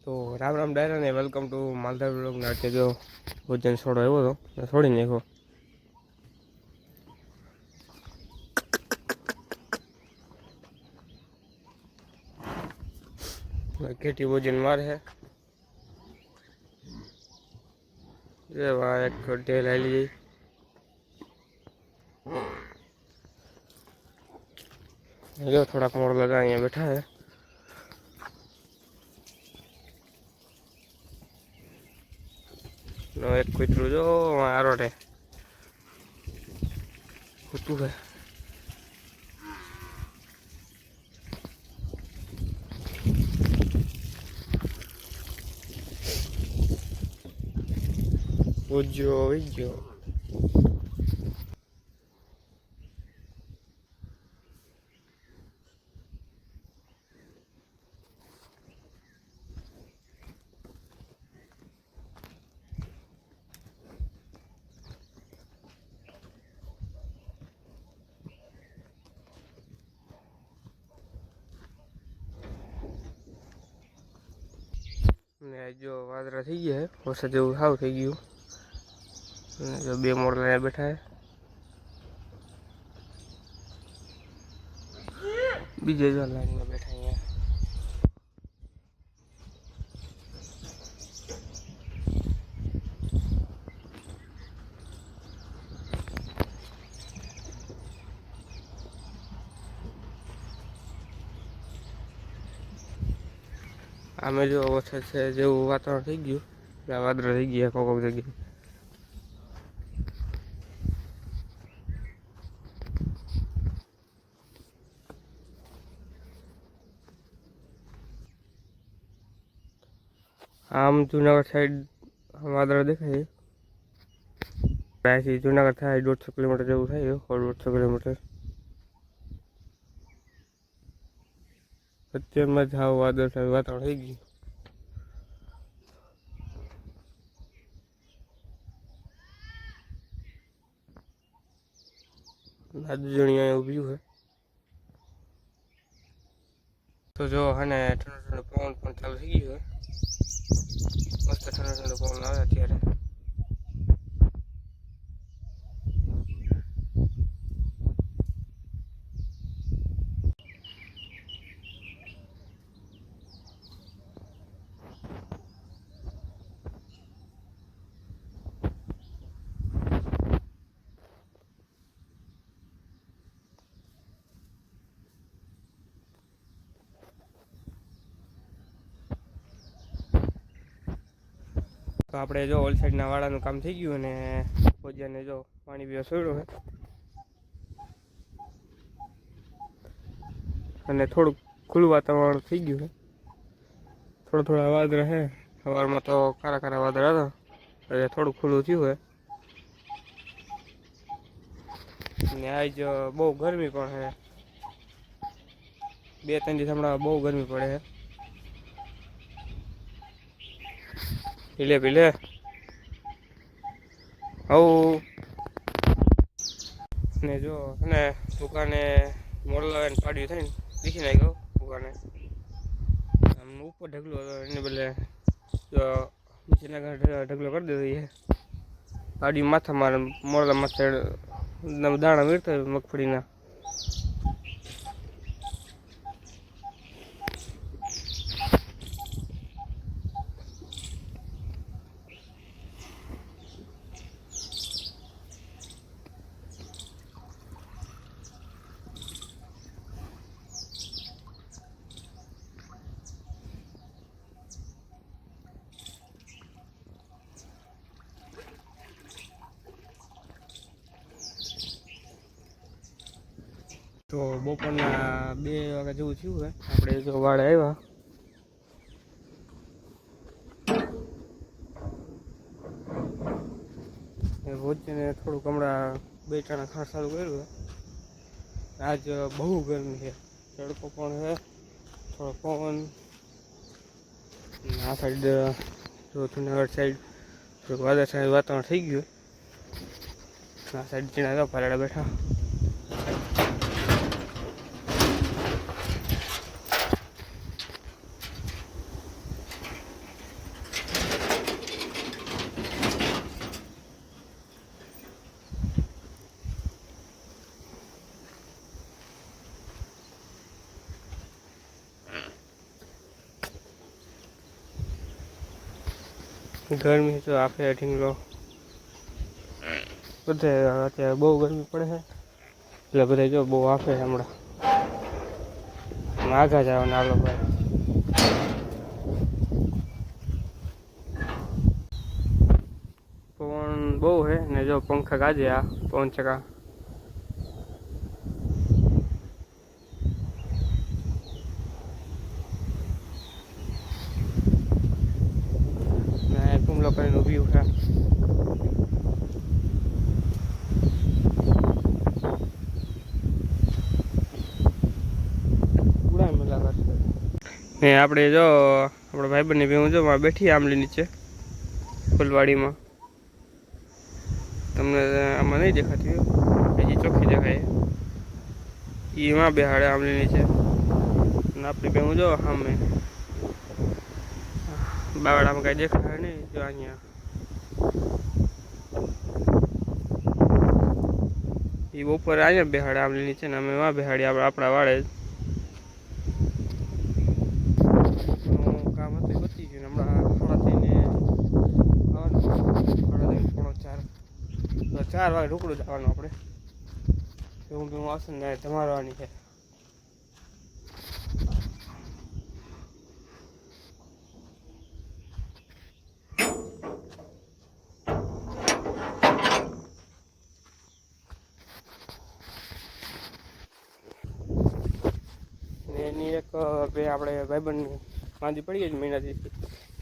તો રામ રામ ડાયરા ને welcome to માલધાર blog. નાટ્ય જો ભોજન છોડો આવ્યો હતો, છોડી નાખો. કેટી ભોજન મારે છે એક ઢેલ હાલી જઈ. જો થોડાક મોડ લગા અહીંયા બેઠા હે. એક કૂતરું જો આરોટે કૂતું હે. ઉજ્જો વીજ્જો ને જો વાદળા થઈ ગયા હે, વરસાદ જેવું સાવ થઈ ગયું. જો બે મોડ લઈને બેઠા હે, બીજે જો લાઈનમાં બેઠા અહીંયા. આમે જો વરસાદ છે જેવું વાતાવરણ થઈ ગયું, વાદળા થઈ ગયા કોક જગ્યાએ. આમ જુનાગઢ સાઈડ વાદળા દેખાય છે. ત્યાંથી જુનાગઢ થાય 150 કિલોમીટર જેવું થાય, 150 કિલોમીટર. અત્યારમાં જ હાવ વાતાવરણ થઈ ગયું. દાદુજણી અહીંયા ઊભી છે. તો જો અને ઠંડો પવન પણ ચાલુ થઈ ગયો છે. મસ્ત ઠંડો પવન આવે અત્યારે. તો આપણે જો ઓલ સાઈડના વાડાનું કામ થઈ ગયું અને ભોજનને જો પાણી પીવા છોડ્યું છે. અને થોડુંક ખુલ્લું વાતાવરણ થઈ ગયું છે. થોડા વાદળા છે. સવારમાં તો કારા વાદળા હતા, એટલે થોડુંક ખુલ્લું થયું છે. ને આજ બહુ ગરમી પણ છે. 2-3 દિવસ હમણાં બહુ ગરમી પડે છે. પીલે આવું ને જો અને દુકાને મોડલા પાડ્યું થઈને દીખી નાખ્યો દુકાને. આમ ઉપર ઢગલો હતો, એને બદલે નીચેના ઢગલો કરી દીધો. એ પાડી માથા મારે મોડલા માથે દાણા વીરતા મગફળીના. તો બપોરના 2 વાગ્યા જેવું થયું હોય, આપણે જો વાડે આવ્યા. ભોજને થોડુંક હમણાં 2 ટાણા ખાસ ચાલુ કર્યું છે. આજ બહુ ગરમી છે, તડકો પણ છે, થોડો પવન. આ સાઈડ જો જુનાગઢ સાઈડ વાદળ સાઈડ વાતાવરણ થઈ ગયું. આ સાઈડ ચીણા પરાડા બેઠા. ગરમી તો આપે ઢીંગલો બધે અત્યારે બહુ ગરમી પડે છે એટલે બધા જો બહુ આપે હમણાં આગા જવાના હાલો ભાઈ પવન બહુ છે ને જો પંખા ગાજે આ પવન ચકા ને કુમલો કરીને વ્યૂ છે ને આપણે જો આપણા ભાઈબંધની ભેગું જો બેઠી આંબલી નીચે ફૂલવાડીમાં તમને આમાં નહીં દેખાતી હજી ચોખ્ખી દેખાય એમાં બેહાડે આંબલી નીચે અને આપણી ભેગું જો સામે બાવડામાં કાંઈ દેખાય નહીં જો અહીંયા એ ઉપર અહીંયા બેહાડે આંબલી નીચે ને અમે એમાં બેહાડી આપણા વાળે જ ચાર વાગે ઢોકળું જવાનું આપણે એવું બી આવશે ને ધમારવાની છે એની એક બે આપણે ભાઈબંધ માંદી પડી ગઈ મહિનાથી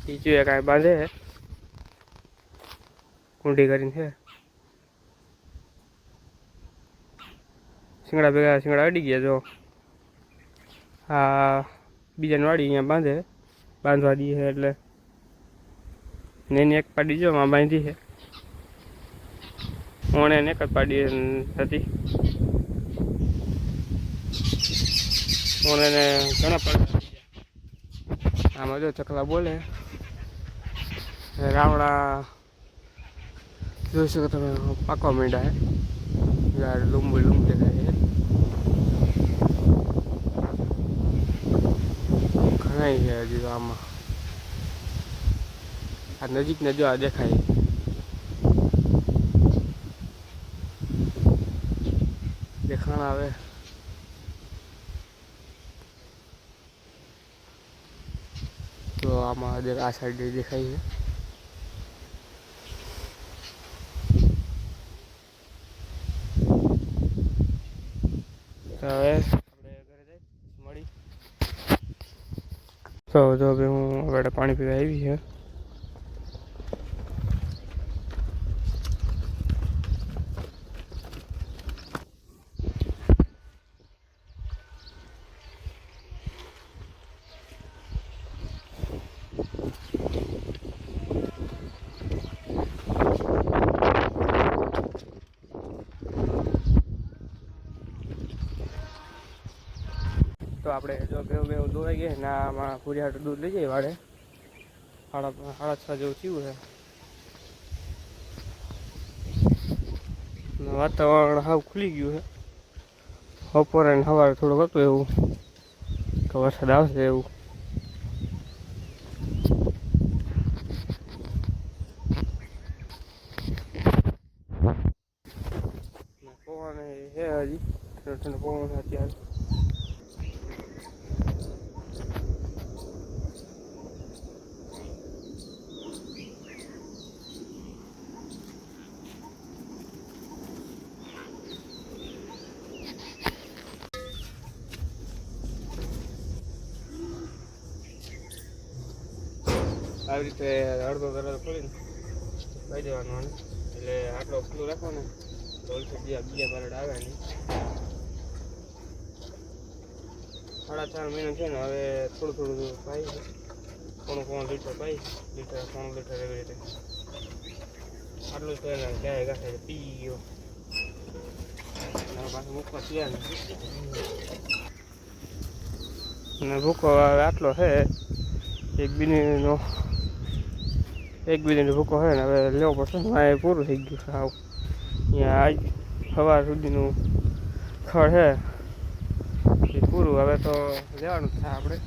એ જોઈએ કાંઈ બાંધે કુંડી કરીને છે શિંગડા ભેગા શિંગડા અડી ગયા જો આ બીજાની વાડી અહીંયા બાંધવા દઈએ છે એટલે ને એની એક પાડી જો માં બાંધી છે ઓણે એક જ પાડી હતી ઓણે ઘણા પાડી આમાં જો ચકલા બોલે રાવણા જોઈ શકો તમે પાકવા માંડ્યા છે યાર લંબુ દેખાય છે ઘણા છે હજી તો આમાં આ નજીકને જો આ દેખાય દેખાણ આવે તો આમાં આ સાઈડ દેખાય છે હવે આપણે ઘરે જઈ મળી તો જો હું હવે પાણી પીવા આવી છે તો આપણે જો બેવું દોવાઈ ગયા ને આમાં પૂરી હાટું દૂધ લઈ જઈએ વાડે 6:30 જેવું થયું છે વાતાવરણ હાવ ખુલી ગયું છે બપોરે ને સવારે થોડુંક હતું એવું કે વરસાદ આવશે એવું પવન છે હજી ઠંડો પવન છે અત્યારે આવી રીતે અડધો કલર ખોલીને કહી દેવાનું એટલે આટલો ખુલ્લો રાખવાનો તો બીજા પાલટ આવે નહીં 4.5 મહિના છે ને હવે થોડું પાઈ પોણું લીટર પાઈ પોણું લીટર એવી રીતે આટલું તો એને ગાય ગાંઠે પી ગયો પાછું મૂકવા તૈયાર ને ભૂકો હવે આટલો છે એક બીનો ભૂકો છે ને હવે લેવો પડશે ને પૂરું થઈ ગયું સાવ અહીંયા આજ સવાર સુધીનું ખડ છે એ પૂરું હવે તો લેવાનું થાય આપણે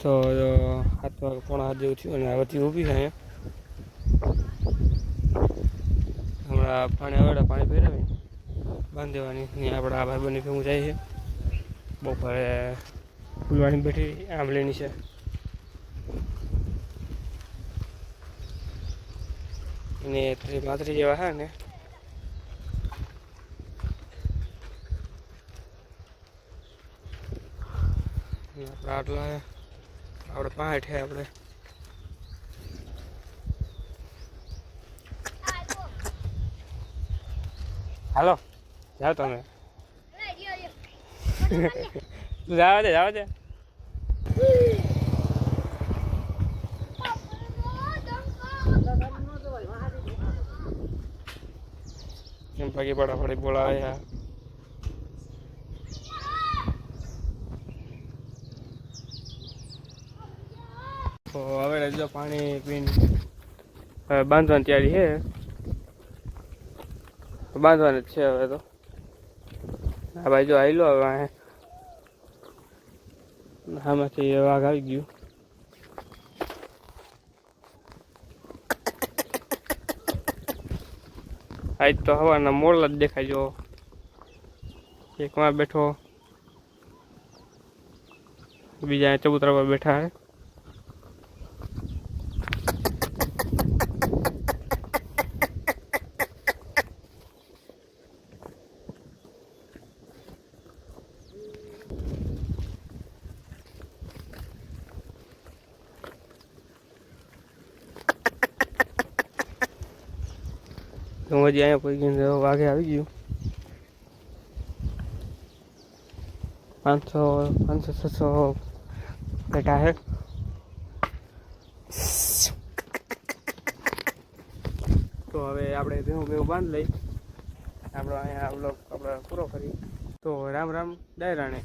તો 7 વાગે પોણા 7 જેવું થયું અને હવેથી ઊભી છે અહીંયા. હમણાં પાણી આવે પાણી ફેરવી બાંધી દેવાની. અહીંયા આપણા આ ભાઈ બની ભેગું જાય છે. બપોરે ફૂલવાણી બેઠી આંબલીની છે. એને 33 જેવા છે ને આપણે આટલા આપણે 5 છે આપણે. હાલો જાઓ તમે. જાવ દે એમ પગી ફટાફટ બોલાવે યાર. તો હવે જો પાણી પીને હવે બાંધવાની તૈયારી છે. બાંધવાની જ છે હવે તો. આ ભાઈ જો આવેલો હવે આમાંથી વાઘ આવી ગયું. આજ તો હવાના મોરલા જ દેખાય. જો એક માં બેઠો, બીજા ચબૂતરા પર બેઠા હે. હું હજી અહીંયા કોઈ વાઘે આવી ગયું. 500-600 બેઠા હે. તો હવે આપણે ભેગું બાંધી લઈ. આપણો અહીંયા બ્લોગ આપણે પૂરો કરી. તો રામ રામ ડાયરાને.